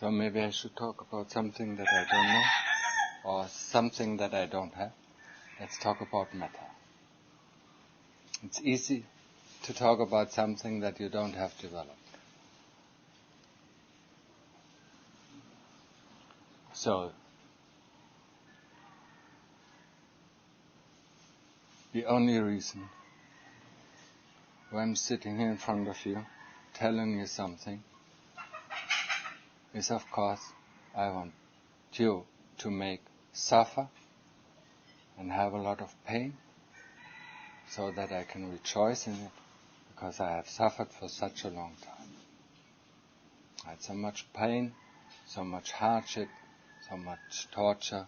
So maybe I should talk about something that I don't know, or something that I don't have. Let's talk about matter. It's easy to talk about something that you don't have developed. So, the only reason why I'm sitting here in front of you, telling you something, is of course I want you to make suffer and have a lot of pain so that I can rejoice in it, because I have suffered for such a long time. I had so much pain, so much hardship, so much torture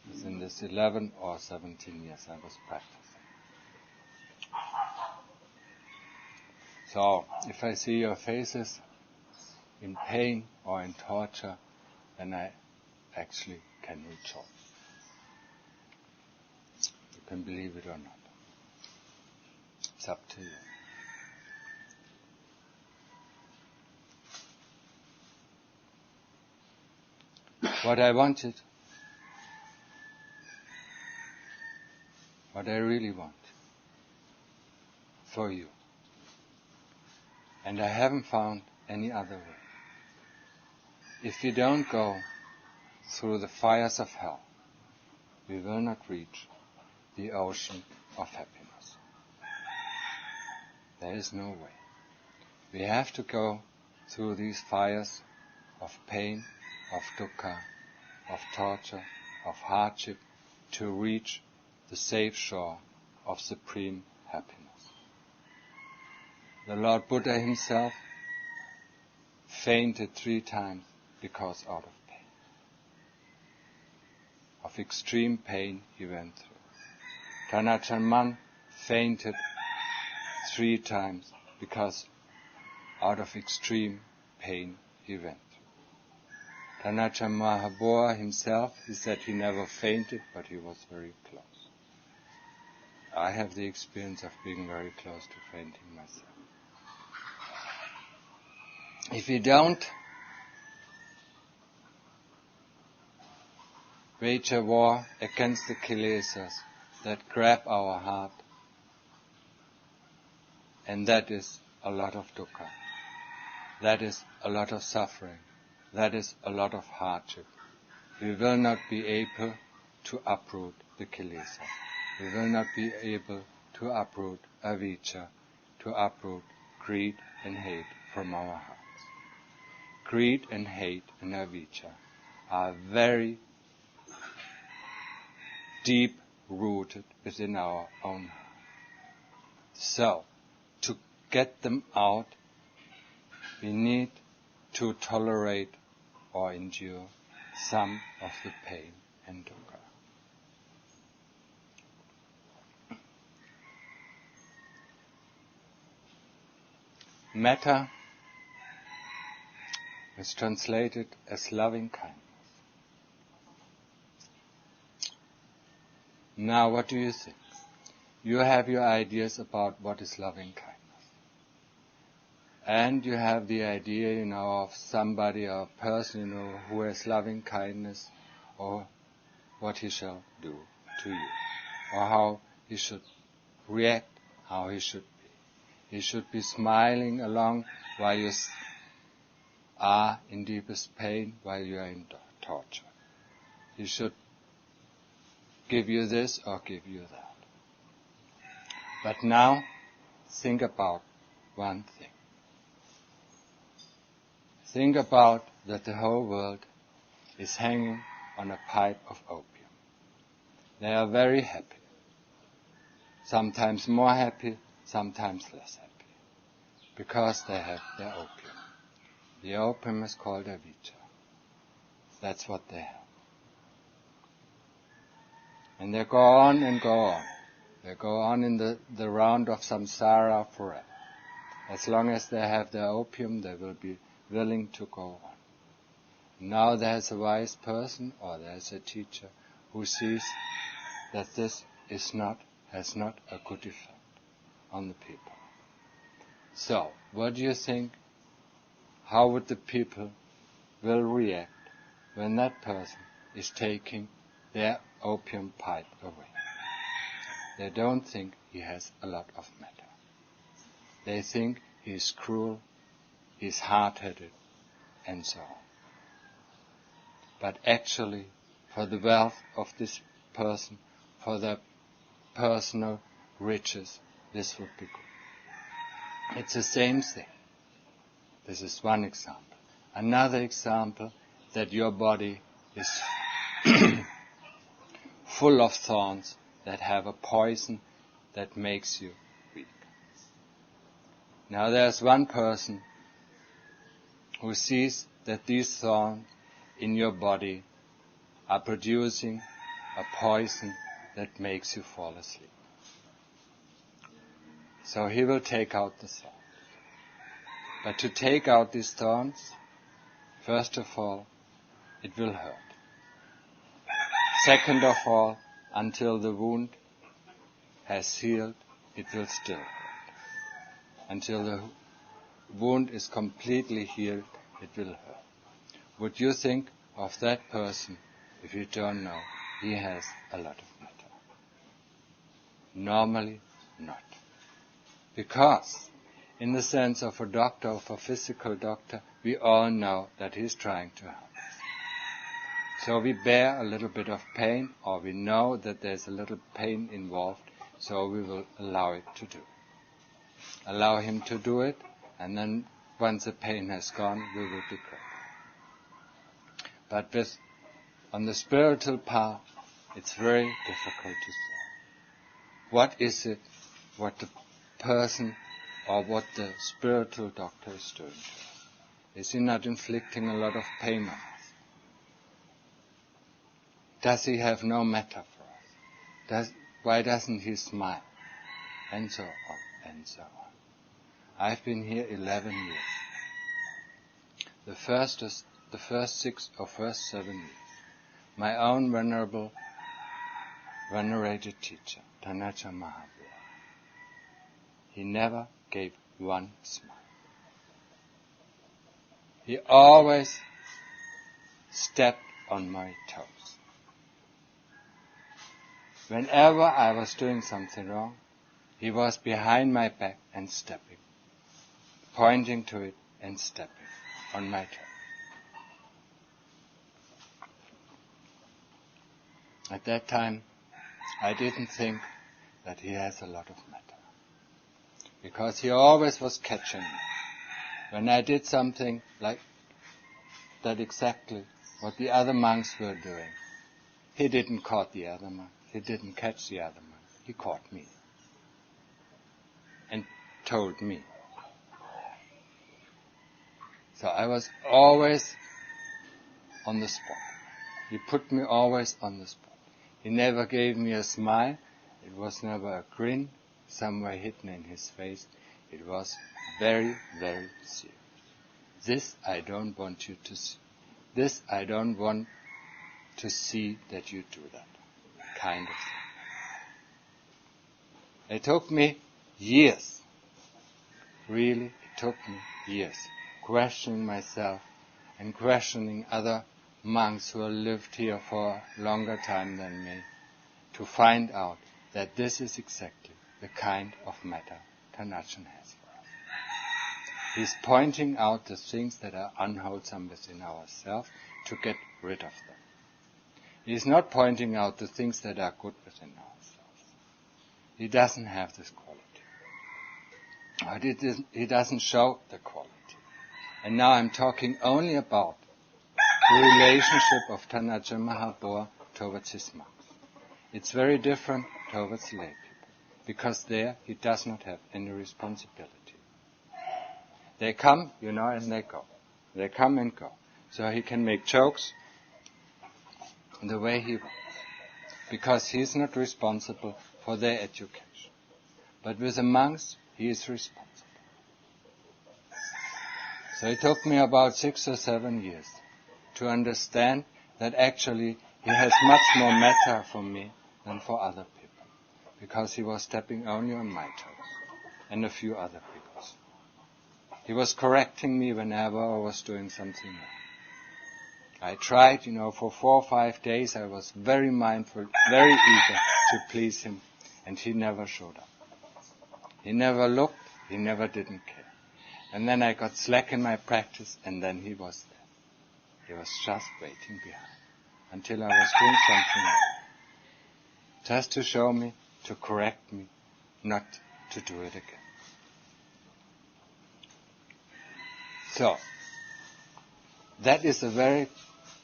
within this 11 or 17 years I was practicing. So, if I see your faces in pain or in torture, then I actually can rejoice. You can believe it or not. It's up to you. What I wanted, what I really want for you, and I haven't found any other way. If we don't go through the fires of hell, we will not reach the ocean of happiness. There is no way. We have to go through these fires of pain, of dukkha, of torture, of hardship, to reach the safe shore of supreme happiness. The Lord Buddha himself fainted 3 times because out of pain. Of extreme pain he went through. Thanacham Man fainted 3 times because out of extreme pain he went through. Thanacham Mahabua himself, he said he never fainted, but he was very close. I have the experience of being very close to fainting myself. If we don't wage a war against the kilesas that grab our heart, and that is a lot of dukkha, that is a lot of suffering, that is a lot of hardship, we will not be able to uproot the kilesas. We will not be able to uproot avijja, to uproot greed and hate from our hearts. Greed and hate and avijja are very deep rooted within our own heart. So, to get them out, we need to tolerate or endure some of the pain and dukkha. Metta is translated as loving kindness. Now, what do you think? You have your ideas about what is loving kindness. And you have the idea, of somebody or a person, who has loving kindness, or what he shall do to you, or how he should react, how he should be. He should be smiling along while you are in deepest pain, while you are in torture. He should give you this or give you that. But now, think about one thing. Think about that the whole world is hanging on a pipe of opium. They are very happy. Sometimes more happy, sometimes less happy. Because they have their opium. The opium is called avijja. That's what they have. And they go on and go on. They go on in the round of samsara forever. As long as they have their opium, they will be willing to go on. Now there's a wise person, or there's a teacher, who sees that this has not a good effect on the people. So, what do you think? How would the people will react when that person is taking their opium pipe away. They don't think he has a lot of matter. They think he is cruel, he is hard-headed, and so on. But actually, for the wealth of this person, for their personal riches, this would be good. It's the same thing. This is one example. Another example, that your body is full of thorns that have a poison that makes you weak. Now there's one person who sees that these thorns in your body are producing a poison that makes you fall asleep. So he will take out the thorns. But to take out these thorns, first of all, it will hurt. Second of all, until the wound has healed, it will still hurt. Until the wound is completely healed, it will hurt. Would you think of that person if you don't know he has a lot of matter? Normally, not. Because, in the sense of a doctor, of a physical doctor, we all know that he's trying to help us. So we bear a little bit of pain, or we know that there's a little pain involved, so we will allow it to do. Allow him to do it, and then once the pain has gone, we will be great. But on the spiritual path, it's very difficult to say. What is it, what the person or what the spiritual doctor is doing to us? Is he not inflicting a lot of pain on us? Does he have no matter for us? Why doesn't he smile? And so on, and so on. I've been here 11 years. The first 6 or first 7 years, my own venerated teacher, Tanacha Mahabua, he never gave one smile. He always stepped on my toes. Whenever I was doing something wrong, he was behind my back and stepping, pointing to it and stepping on my toes. At that time, I didn't think that he has a lot of matter, because he always was catching me. When I did something like that, exactly what the other monks were doing, he didn't caught the other monk. He didn't catch the other monk. He caught me and told me. So I was always on the spot. He put me always on the spot. He never gave me a smile. It was never a grin somewhere hidden in his face. It was very, very serious. This I don't want you to see. This I don't want to see that you do that kind of thing. It took me years. Really, it took me years. Questioning myself and questioning other monks who have lived here for a longer time than me, to find out that this is exactly the kind of matter Tanachan has for us. He's pointing out the things that are unwholesome within ourselves to get rid of them. He's not pointing out the things that are good within ourselves. He doesn't have this quality. But he doesn't show the quality. And now I'm talking only about the relationship of Tanacha Mahabua towards his monks. It's very different towards lay people, because there he does not have any responsibility. They come, and they go. They come and go. So he can make jokes the way he wants, because he's not responsible for their education. But with the monks, he is responsible. So it took me about 6 or 7 years to understand that actually he has much more matter for me than for other people, because he was stepping only on my toes and a few other people's. He was correcting me whenever I was doing something wrong. I tried, for 4 or 5 days I was very mindful, very eager to please him, and he never showed up. He never looked, he never didn't care. And then I got slack in my practice, and then he was there. He was just waiting behind, until I was doing something else. Just to show me, to correct me, not to do it again. So, that is a very,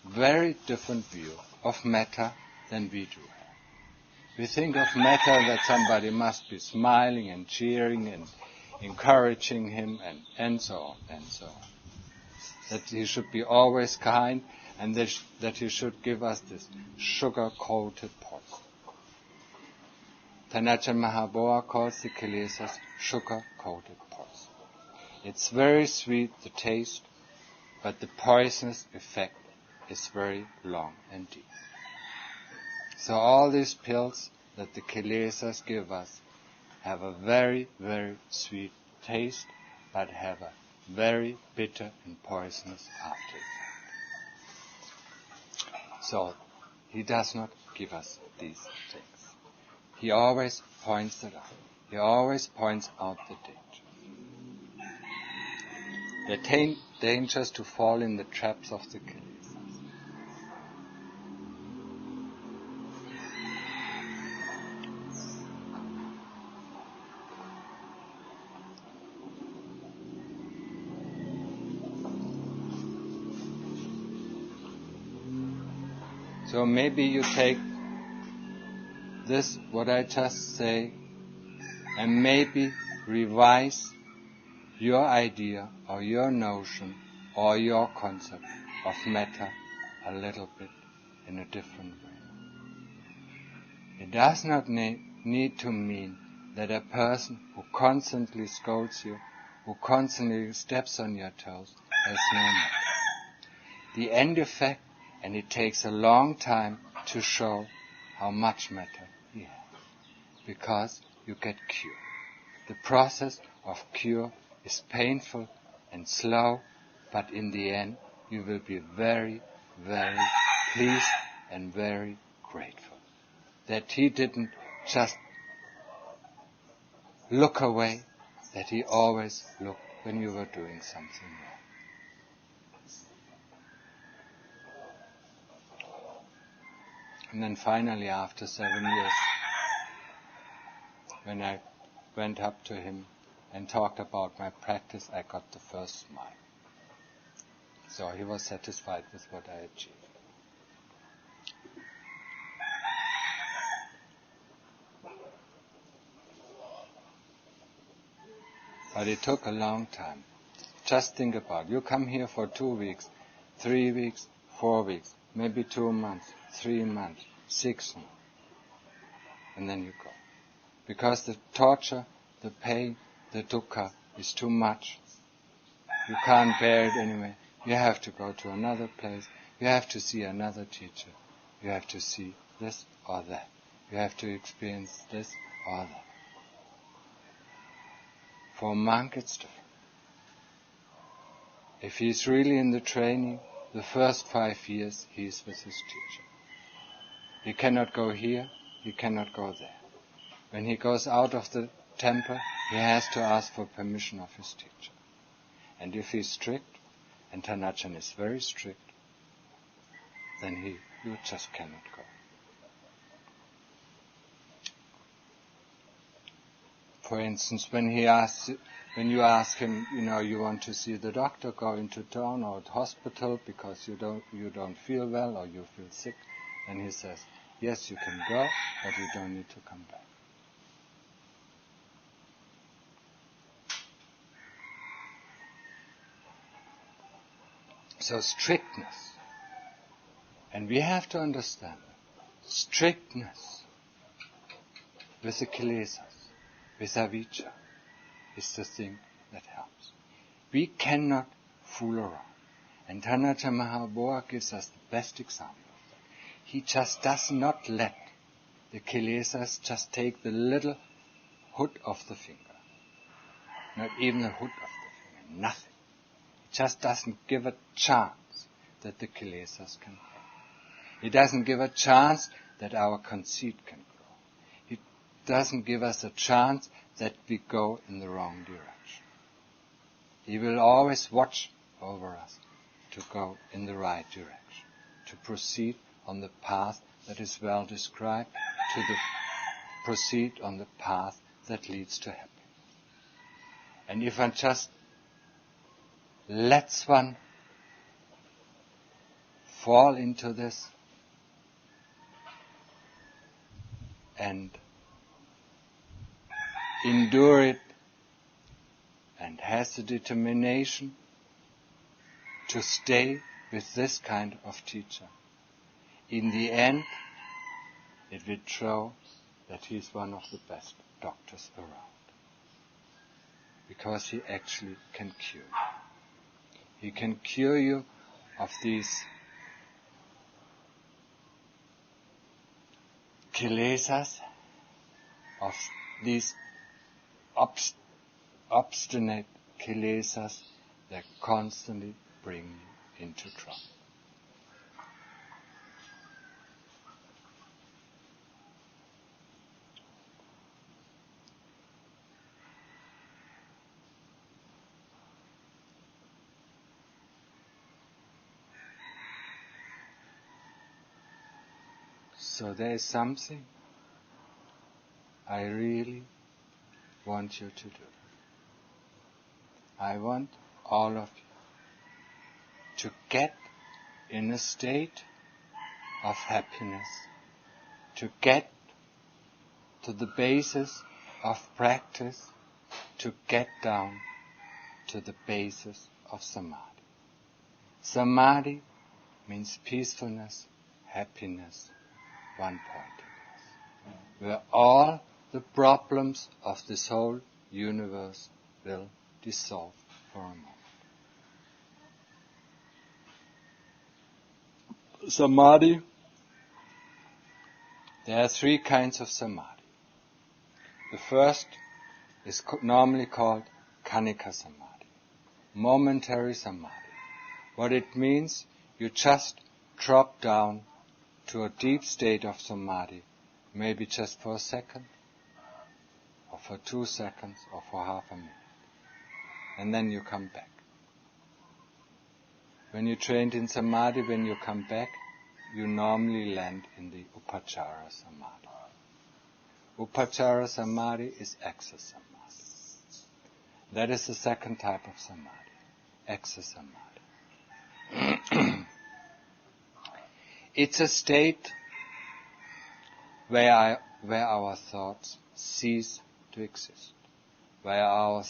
very different view of metta than we do have. We think of metta that somebody must be smiling and cheering and encouraging him and so on and so on. That he should be always kind and that he should give us this sugar-coated poison. Tanacha Mahaboa calls the kilesas sugar-coated poison. It's very sweet, the taste, but the poisonous effect is very long and deep. So all these pills that the kilesas give us have a very, very sweet taste, but have a very bitter and poisonous after effect. So he does not give us these things. He always points it out. He always points out the danger. The dangers to fall in the traps of the kilesas. So maybe you take this, what I just say, and maybe revise your idea or your notion or your concept of metta a little bit in a different way. It does not need to mean that a person who constantly scolds you, who constantly steps on your toes, has no metta. The end effect, and it takes a long time to show how much metta he has, because you get cured. The process of cure is painful and slow, but in the end you will be very, very pleased and very grateful that he didn't just look away, that he always looked when you were doing something wrong. And then finally, after 7 years, when I went up to him and talked about my practice, I got the first smile. So he was satisfied with what I achieved. But it took a long time. Just think about it. You come here for 2 weeks, 3 weeks, 4 weeks, maybe 2 months, 3 months, 6 months. And then you go. Because the torture, the pain, the dukkha is too much. You can't bear it anyway. You have to go to another place. You have to see another teacher. You have to see this or that. You have to experience this or that. For a monk it's different. If he's really in the training, the first 5 years he is with his teacher. He cannot go here, he cannot go there. When he goes out of the temple, he has to ask for permission of his teacher. And if he's strict, and Tanachan is very strict, then you just cannot go. For instance, when you ask him, you want to see the doctor, go into town or the hospital because you don't feel well or you feel sick, and he says, yes, you can go, but you don't need to come back. So strictness, and we have to understand that strictness with the kilesas, with avijja, is the thing that helps. We cannot fool around. And Tanacha Mahaboa gives us the best example of that. He just does not let the kilesas just take the little hood of the finger. Not even the hood of the finger, nothing. He just doesn't give a chance that the kilesas can grow. He doesn't give a chance that our conceit can grow. He doesn't give us a chance that we go in the wrong direction. He will always watch over us to go in the right direction, to proceed on the path that is well described, to proceed on the path that leads to happiness. And if one just lets one fall into this and endure it and has the determination to stay with this kind of teacher, in the end it will show that he is one of the best doctors around, because he actually can cure you. He can cure you of these kilesas, of these obstinate kilesas that constantly bring you into trouble. So there is something I really want you to do. I want all of you to get in a state of happiness, to get to the basis of practice, to get down to the basis of Samadhi. Samadhi means peacefulness, happiness, one-pointedness, where all the problems of this whole universe will dissolve for a moment. Samadhi, there are three kinds of Samadhi. The first is normally called Khanika Samadhi, momentary Samadhi. What it means, you just drop down to a deep state of Samadhi, maybe just for a second, or for 2 seconds, or for half a minute. And then you come back. When you trained in Samadhi, when you come back, you normally land in the Upachara Samadhi. Upachara Samadhi is access Samadhi. That is the second type of Samadhi, access Samadhi. It's a state where our thoughts cease to exist, where our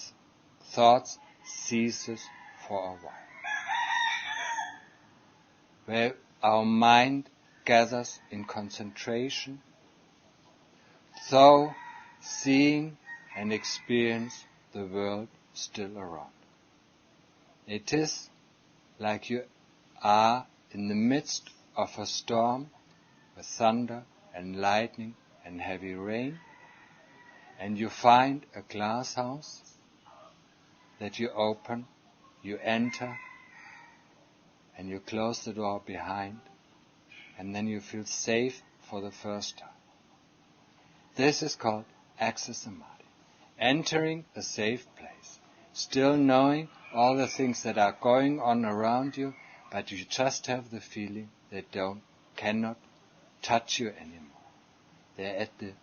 thoughts ceases for a while, where our mind gathers in concentration, so seeing and experience the world still around. It is like you are in the midst of a storm with thunder and lightning and heavy rain, and you find a glass house that you open, you enter, and you close the door behind, and then you feel safe for the first time. This is called access Samadhi. Entering a safe place, still knowing all the things that are going on around you, but you just have the feeling they cannot touch you anymore. They're at the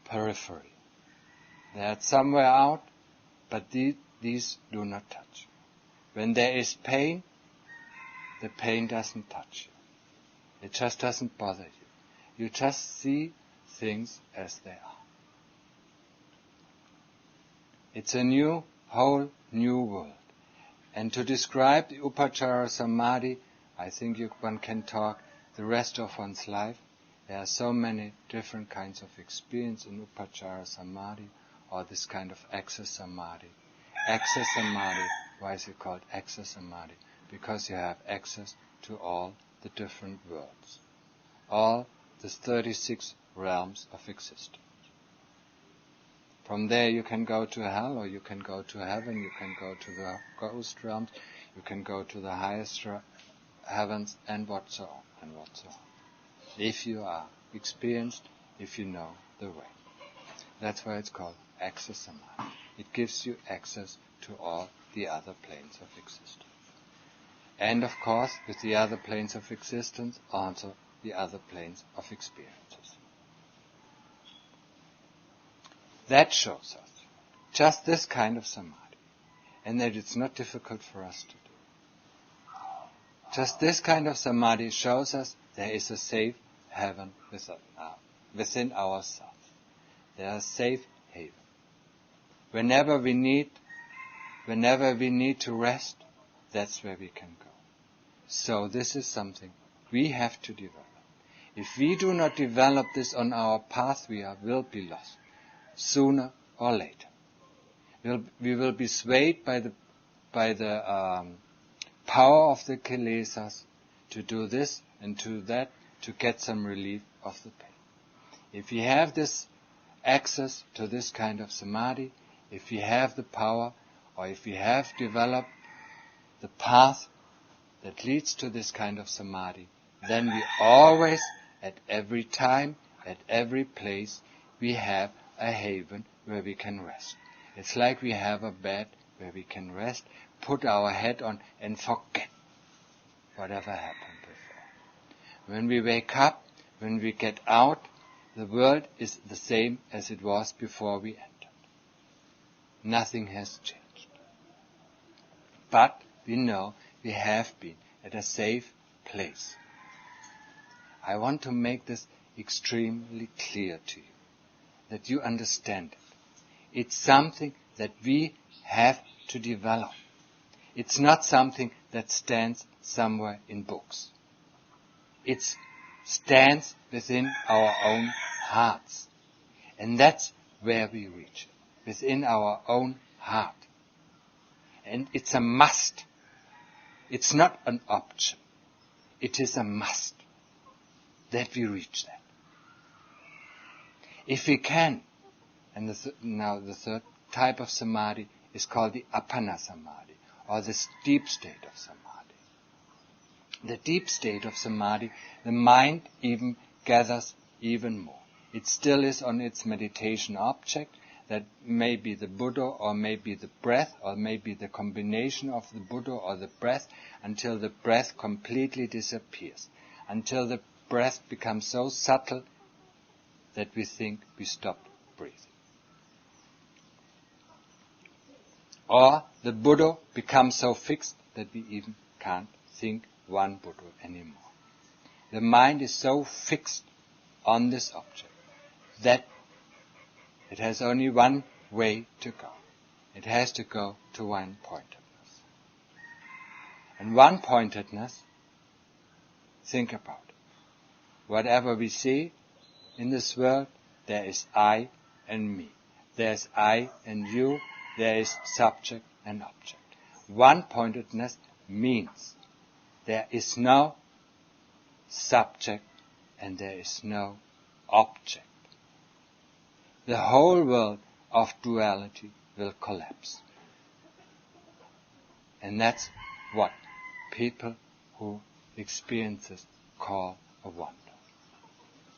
periphery. They're somewhere out, but these do not touch you. When there is pain, the pain doesn't touch you. It just doesn't bother you. You just see things as they are. It's a whole new world. And to describe the Upachara Samadhi, I think one can talk the rest of one's life. There are so many different kinds of experience in Upachara Samadhi, or this kind of access Samadhi. Access Samadhi, why is it called access Samadhi? Because you have access to all the different worlds, all the 36 realms of existence. From there you can go to hell, or you can go to heaven, you can go to the ghost realms, You can go to the highest heavens and what so on and what so on. If you are experienced, if you know the way. That's why it's called access Samadhi. It gives you access to all the other planes of existence. And of course, with the other planes of existence, also the other planes of experiences. That shows us just this kind of Samadhi, and that it's not difficult for us to do. Just this kind of Samadhi shows us there is a safe heaven within ourselves. There is a safe haven. Whenever we need to rest, that's where we can go. So this is something we have to develop. If we do not develop this on our path, we will be lost, sooner or later. We will be swayed by the power of the kilesas to do this and to that to get some relief of the pain. If we have this access to this kind of Samadhi, if we have the power, or if we have developed the path that leads to this kind of Samadhi, then we always, at every time, at every place, we have a haven where we can rest. It's like we have a bed where we can rest, put our head on, and forget whatever happened before. When we wake up, when we get out, the world is the same as it was before we entered. Nothing has changed. But we know we have been at a safe place. I want to make this extremely clear to you, that you understand it. It's something that we have to develop. It's not something that stands somewhere in books. It stands within our own hearts. And that's where we reach it, within our own heart. And it's a must. It's not an option. It is a must that we reach that. If we can, and now the third type of Samadhi is called the Appana Samadhi, or the deep state of Samadhi. The deep state of Samadhi, the mind even gathers even more. It still is on its meditation object, that may be the Buddha, or may be the breath, or may be the combination of the Buddha or the breath, until the breath completely disappears, until the breath becomes so subtle that we think we stopped breathing. Or the Buddha becomes so fixed that we even can't think one Buddha anymore. The mind is so fixed on this object that it has only one way to go. It has to go to one-pointedness. And one-pointedness, think about it. Whatever we see in this world, there is I and me. There is I and you. There is subject and object. One-pointedness means there is no subject and there is no object. The whole world of duality will collapse. And that's what people who experience this call a wonder.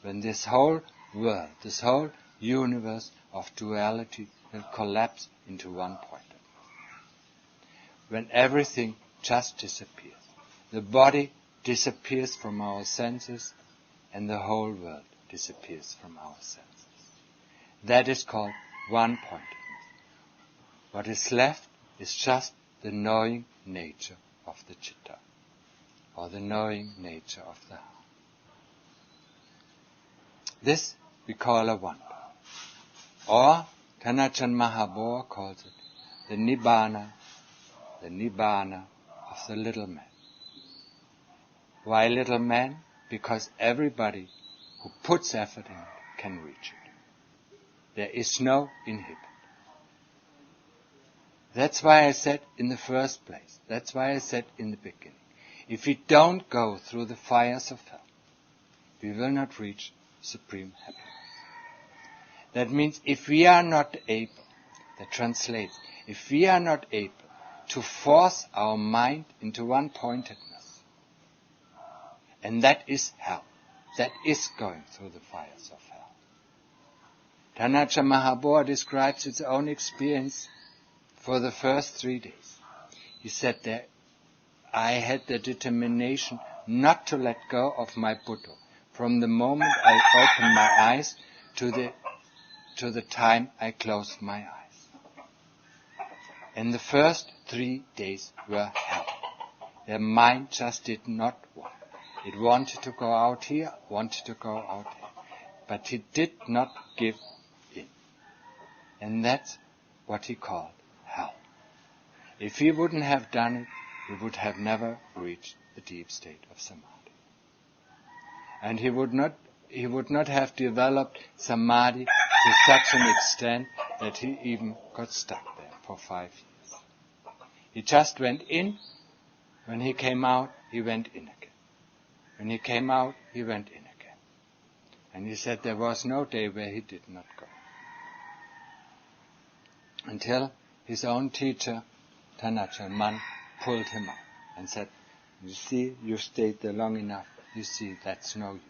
When this whole world, this whole universe of duality will collapse into one-pointedness. When everything just disappears. The body disappears from our senses and the whole world disappears from our senses. That is called one-pointedness. What is left is just the knowing nature of the citta, or the knowing nature of the heart. This we call a wonder. Or Kanachan Mahabodha calls it the Nibbana of the little man. Why little man? Because everybody who puts effort in it can reach it. There is no inhibit. That's why I said in the first place, that's why I said in the beginning, if we don't go through the fires of hell, we will not reach supreme happiness. That means if we are not able, that translates, if we are not able to force our mind into one-pointedness. And that is hell. That is going through the fires of hell. Tanaja Mahabodha describes its own experience for the first 3 days. He said that I had the determination not to let go of my Buddha from the moment I opened my eyes to the time I closed my eyes. And the first 3 days were hell. Their mind just did not want. It wanted to go out here, wanted to go out here. But it did not give in. And that's what he called hell. If he wouldn't have done it, he would have never reached the deep state of Samadhi. And he would not have developed Samadhi to such an extent that he even got stuck there for 5 years. He just went in. When he came out, he went in again. When he came out, he went in again. And he said there was no day where he did not go. Until his own teacher, Tanaja Man, pulled him up and said, you see, you stayed there long enough. You see, that's no use.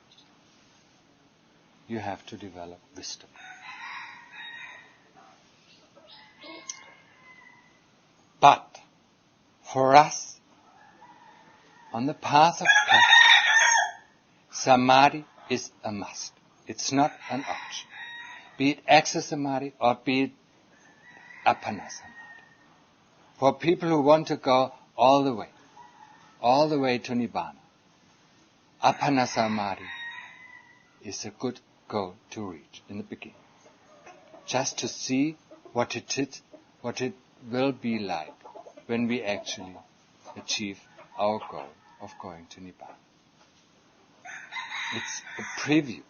You have to develop wisdom. But for us, on the path of practice, Samadhi is a must. It's not an option. Be it Access Samadhi or be it Appana Samadhi. For people who want to go all the way to Nibbana, Appana Samadhi is a good goal to reach in the beginning. Just to see what it will be like when we actually achieve our goal of going to Nibbana. It's a preview.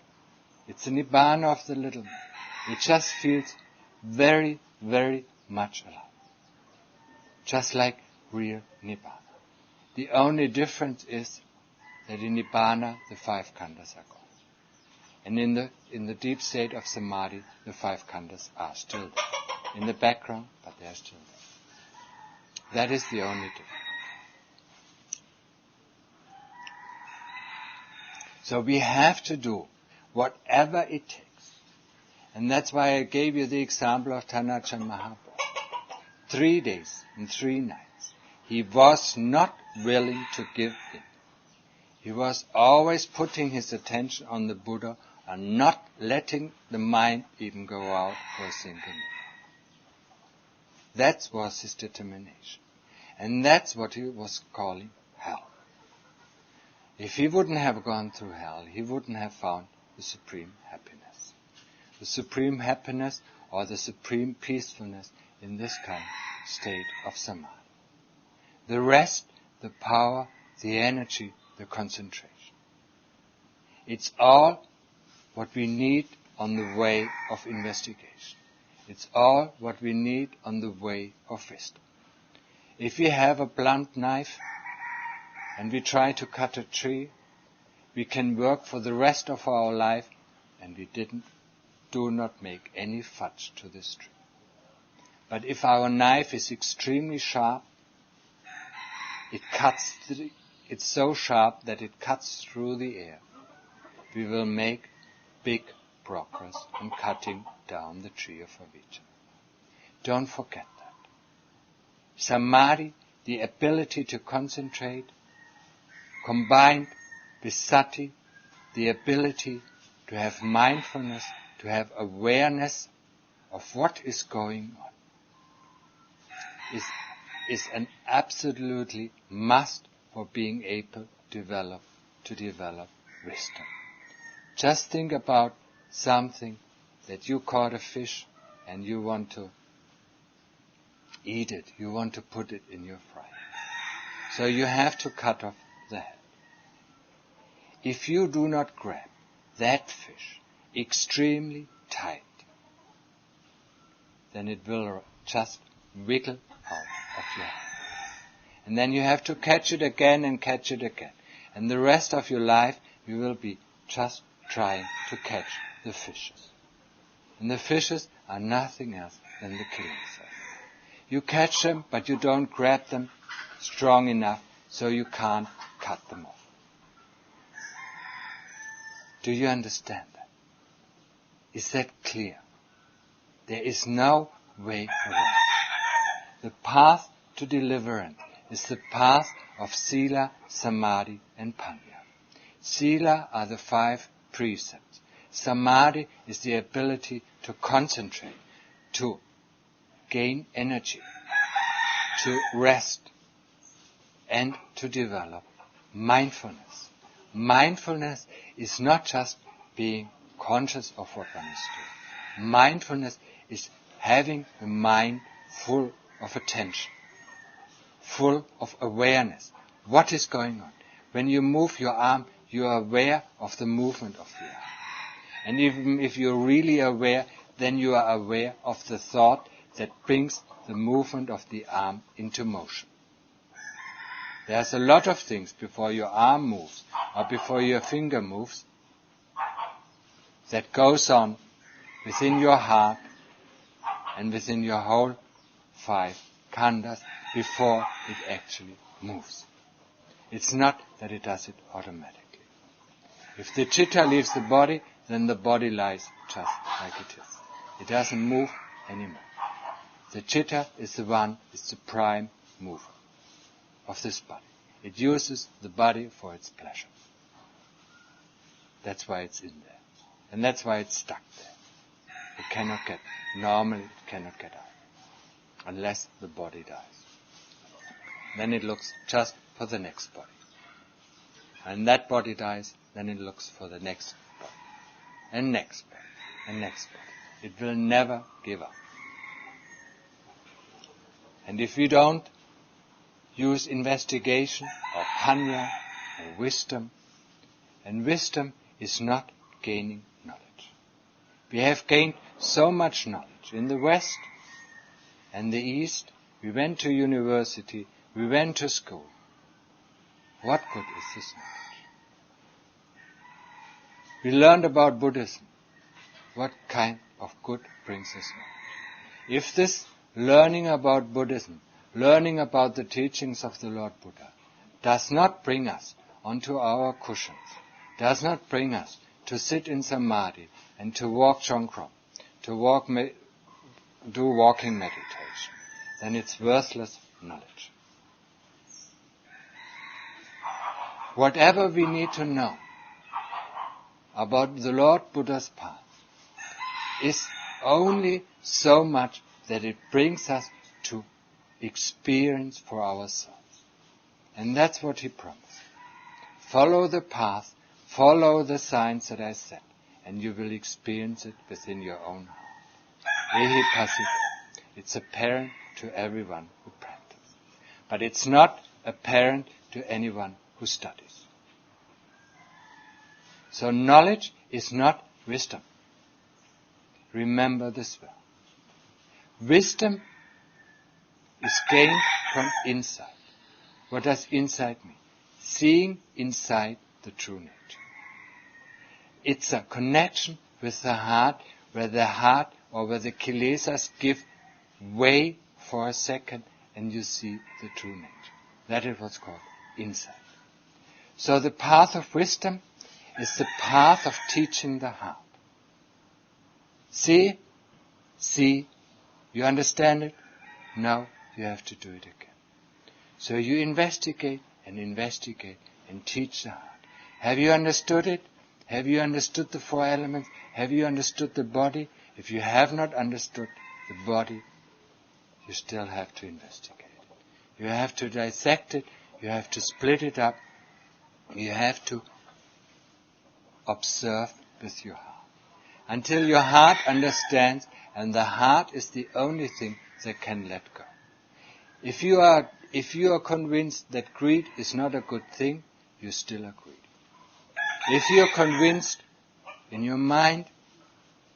It's a Nibbana of the little man. It just feels very, very much alive. Just like real Nibbana. The only difference is that in Nibbana the 5 khandhas are gone. And in the deep state of Samadhi, the 5 khandhas are still there. In the background, but they are still there. That is the only difference. So we have to do whatever it takes. And that's why I gave you the example of Tanaja Mahabodha. 3 days and 3 nights. He was not willing to give in. He was always putting his attention on the Buddha and not letting the mind even go out for a single minute. That was his determination. And that's what he was calling hell. If he wouldn't have gone through hell, he wouldn't have found the supreme happiness. The supreme happiness or the supreme peacefulness in this kind of state of Samadhi. The rest, the power, the energy, the concentration. It's all what we need on the way of investigation. It's all what we need on the way of wisdom. If we have a blunt knife and we try to cut a tree, we can work for the rest of our life and we do not make any fudge to this tree. But if our knife is extremely sharp, it's so sharp that it cuts through the air. We will make big progress in cutting down the tree of avijja. Don't forget that. Samadhi, the ability to concentrate, combined with sati, the ability to have mindfulness, to have awareness of what is going on, is an absolutely must for being able to develop wisdom. Just think about something that you caught a fish and you want to eat it. You want to put it in your fry. So you have to cut off the head. If you do not grab that fish extremely tight, then it will just wiggle out of your hand. And then you have to catch it again and catch it again. And the rest of your life you will be just trying to catch the fishes. And the fishes are nothing else than the killing cells. You catch them, but you don't grab them strong enough, so you can't cut them off. Do you understand that? Is that clear? There is no way around. The path to deliverance is the path of Sila, Samadhi and Panya. Sila are the 5 precepts. Samadhi is the ability to concentrate, to gain energy, to rest, and to develop mindfulness. Mindfulness is not just being conscious of what one is doing. Mindfulness is having the mind full of attention, full of awareness. What is going on? When you move your arm, you are aware of the movement of the arm. And even if you're really aware, then you are aware of the thought that brings the movement of the arm into motion. There's a lot of things before your arm moves or before your finger moves that goes on within your heart and within your whole 5 khandhas before it actually moves. It's not that it does it automatically. If the chitta leaves the body, then the body lies just like it is. It doesn't move anymore. The chitta is the prime mover of this body. It uses the body for its pleasure. That's why it's in there. And that's why it's stuck there. Normally it cannot get out. Unless the body dies. Then it looks just for the next body. And that body dies, then it looks for the next body. And next body. And next body. It will never give up. And if we don't use investigation or panya or wisdom, and wisdom is not gaining knowledge. We have gained so much knowledge in the West and the East. We went to university, we went to school. What good is this knowledge? We learned about Buddhism. What kind of good brings us knowledge? If this learning about Buddhism, learning about the teachings of the Lord Buddha, does not bring us onto our cushions, does not bring us to sit in Samadhi and to walk Chongkrom, to do walking meditation, then it's worthless knowledge. Whatever we need to know about the Lord Buddha's path is only so much that it brings us to experience for ourselves. And that's what he promised. Follow the path, follow the signs that I set, and you will experience it within your own heart. Ehipasika. It's apparent to everyone who practices. But it's not apparent to anyone who studies. So knowledge is not wisdom. Remember this well. Wisdom is gained from insight. What does insight mean? Seeing inside the true nature. It's a connection with the heart, where the heart or where the kilesas give way for a second and you see the true nature. That is what's called insight. So the path of wisdom is the path of teaching the heart. See, you understand it? Now you have to do it again. So you investigate and teach the heart. Have you understood it? Have you understood the 4 elements? Have you understood the body? If you have not understood the body, you still have to investigate it. You have to dissect it. You have to split it up. You have to observe with your heart. Until your heart understands, and the heart is the only thing that can let go. If you are convinced that greed is not a good thing, you still are greedy. If you are convinced in your mind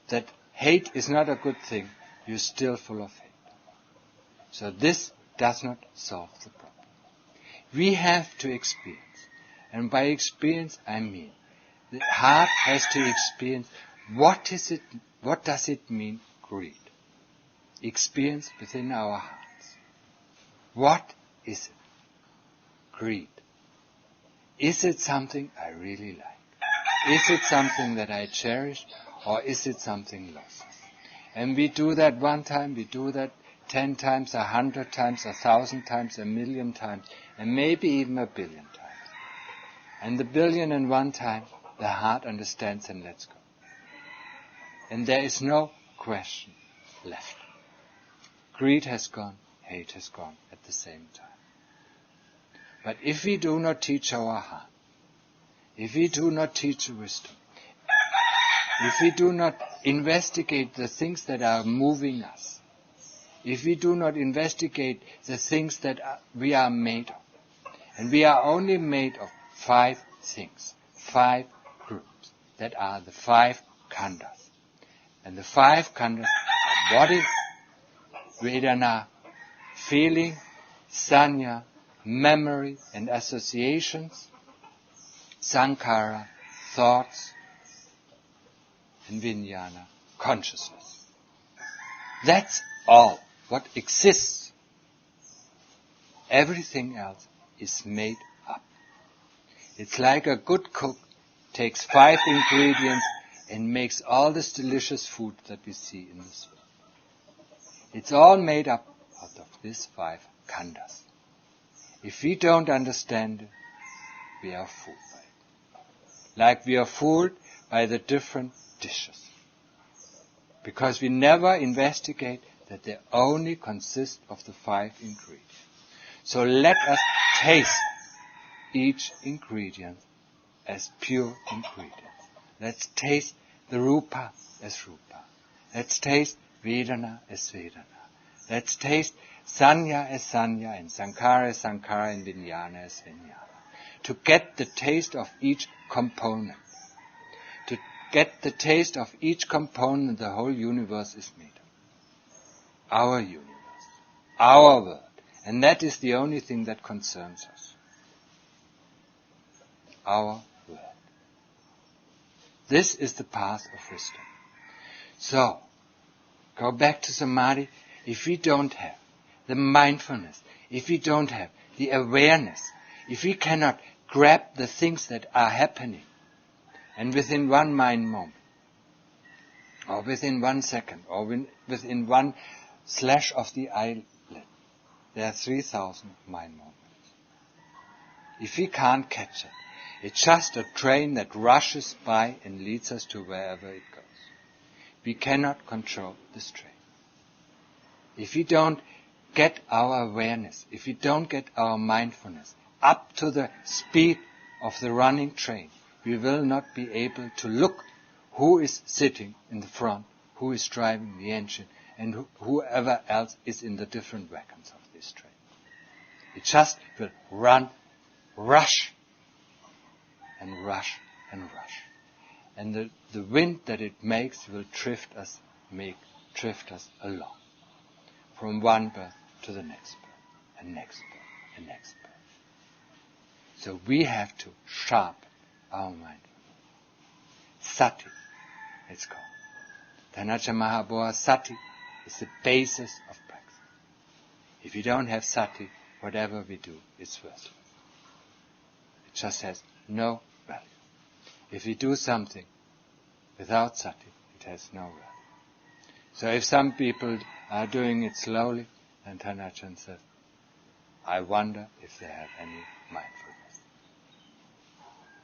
that hate is not a good thing, you're still full of hate. So this does not solve the problem. We have to experience. And by experience, I mean, the heart has to experience what does it mean, greed? Experience within our hearts. What is it? Greed. Is it something I really like? Is it something that I cherish? Or is it something lost? And we do that one time, we do that 10 times, 100 times, 1,000 times, 1,000,000 times, and maybe even 1,000,000,000 times. And the 1,000,001 time, the heart understands and lets go. And there is no question left. Greed has gone, hate has gone at the same time. But if we do not teach our heart, if we do not teach wisdom, if we do not investigate the things that are moving us, if we do not investigate the things that we are made of, and we are only made of 5 things, 5 groups, that are the 5 khandhas. And the 5 khandhas are body, Vedana, feeling, sanya, memory and associations, sankhara, thoughts, and vijnana, consciousness. That's all what exists. Everything else is made up. It's like a good cook takes 5 ingredients and makes all this delicious food that we see in this world. It's all made up out of these 5 khandhas. If we don't understand it, we are fooled by it. Like we are fooled by the different dishes. Because we never investigate that they only consist of the 5 ingredients. So let us taste each ingredient as pure ingredients. Let's taste the rupa as rupa. Let's taste Vedana as Vedana. Let's taste sanya as sanya and sankhara as sankhara and vijnana as vijnana. To get the taste of each component. To get the taste of each component, the whole universe is made of. Our universe. Our world. And that is the only thing that concerns us. Our world. This is the path of wisdom. So, go back to Samadhi. If we don't have the mindfulness, if we don't have the awareness, if we cannot grab the things that are happening, and within one mind moment, or within 1 second, or within one slash of the eyelid, there are 3,000 mind moments. If we can't catch it, it's just a train that rushes by and leads us to wherever it goes. We cannot control this train. If we don't get our awareness, if we don't get our mindfulness up to the speed of the running train, we will not be able to look who is sitting in the front, who is driving the engine, and whoever else is in the different wagons of this train. It just will run, rush, and rush, and rush. And the wind that it makes will drift us along. From one birth to the next birth, and next birth, and next birth. So we have to sharpen our mind. Sati, it's called. Dhanaja Mahabodha, Sati is the basis of practice. If you don't have Sati, whatever we do is worthless. It just has no value. If we do something without Sati, it has no value. So if some people are doing it slowly, then Tanajan says, I wonder if they have any mindfulness.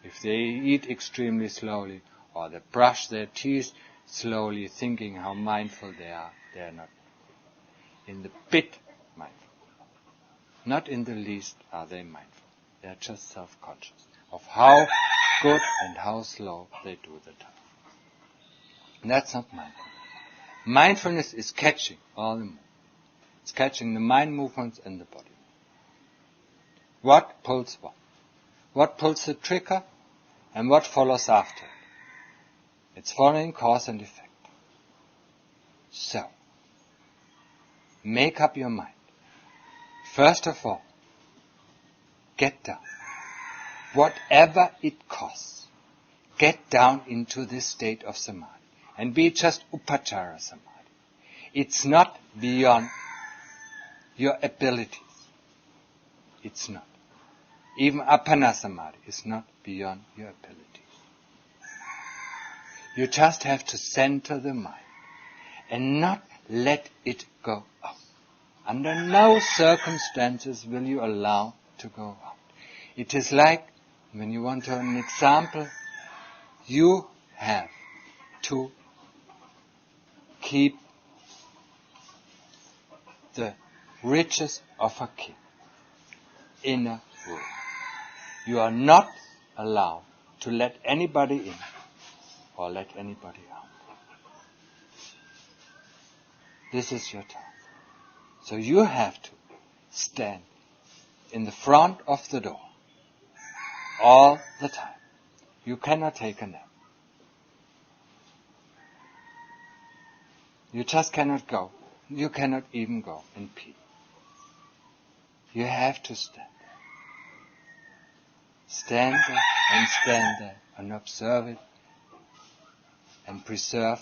If they eat extremely slowly, or they brush their teeth slowly, thinking how mindful they are not in the bit mindful. Not in the least are they mindful. They are just self-conscious of how good and how slow they do the task. And that's not mindfulness. Mindfulness is catching all the movements. It's catching the mind movements and the body. What pulls what? What pulls the trigger and what follows after it? It's following cause and effect. So, make up your mind. First of all, get down. Whatever it costs, get down into this state of Samadhi. And be just Upachara Samadhi. It's not beyond your abilities. It's not. Even Appana Samadhi is not beyond your ability. You just have to center the mind and not let it go out. Under no circumstances will you allow to go out. It is like, when you want an example, you have to keep the riches of a king in a room. You are not allowed to let anybody in or let anybody out. This is your task. So you have to stand in the front of the door all the time. You cannot take a nap. You just cannot go. You cannot even go in peace. You have to stand there. Stand there and stand there and observe it and preserve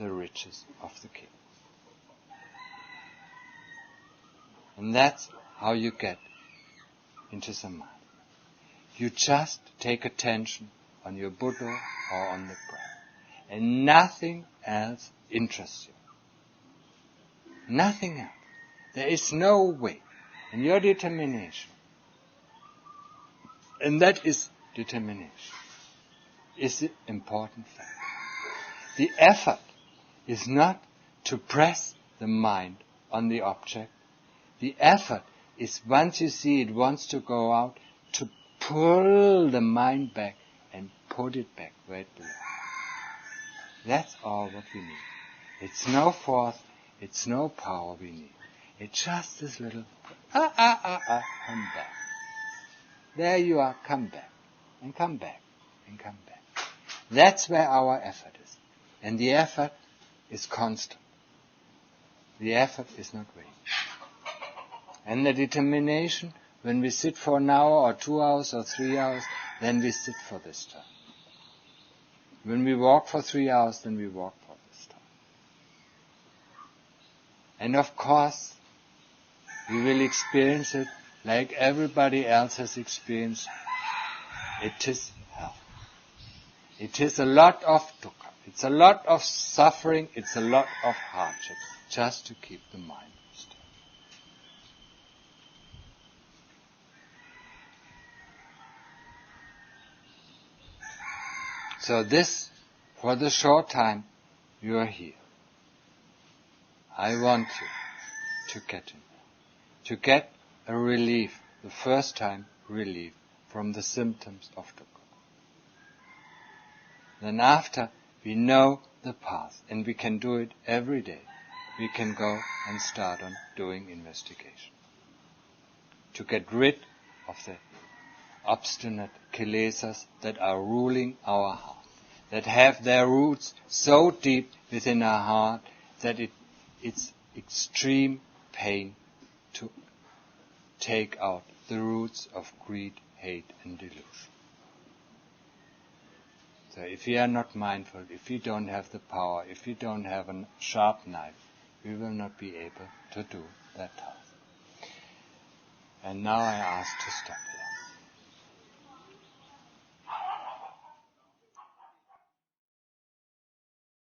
the riches of the king. And that's how you get into Samadhi. You just take attention on your Buddha or on the breath. And nothing else interests you. Nothing else. There is no way. And your determination, and that is determination, is the important fact. The effort is not to press the mind on the object. The effort is, once you see it wants to go out, to pull the mind back and put it back where it belongs. That's all what we need. It's no force, it's no power we need. It's just this little, come back. There you are, come back, and come back, and come back. That's where our effort is. And the effort is constant. The effort is not vain. And the determination, when we sit for an hour or 2 hours or 3 hours, then we sit for this time. When we walk for 3 hours, then we walk for this time. And of course, we will experience it like everybody else has experienced. It is hell. It is a lot of dukkha. It's a lot of suffering. It's a lot of hardship just to keep the mind still. So this, for the short time you are here, I want you to get in there, to get a relief, the first time relief from the symptoms of dukkha. Then after we know the path, and we can do it every day, we can go and start on doing investigation. To get rid of the obstinate kilesas that are ruling our heart, that have their roots so deep within our heart that it's extreme pain to take out the roots of greed, hate and delusion. So if we are not mindful, if we don't have the power, if we don't have a sharp knife, we will not be able to do that task. And now I ask to stop.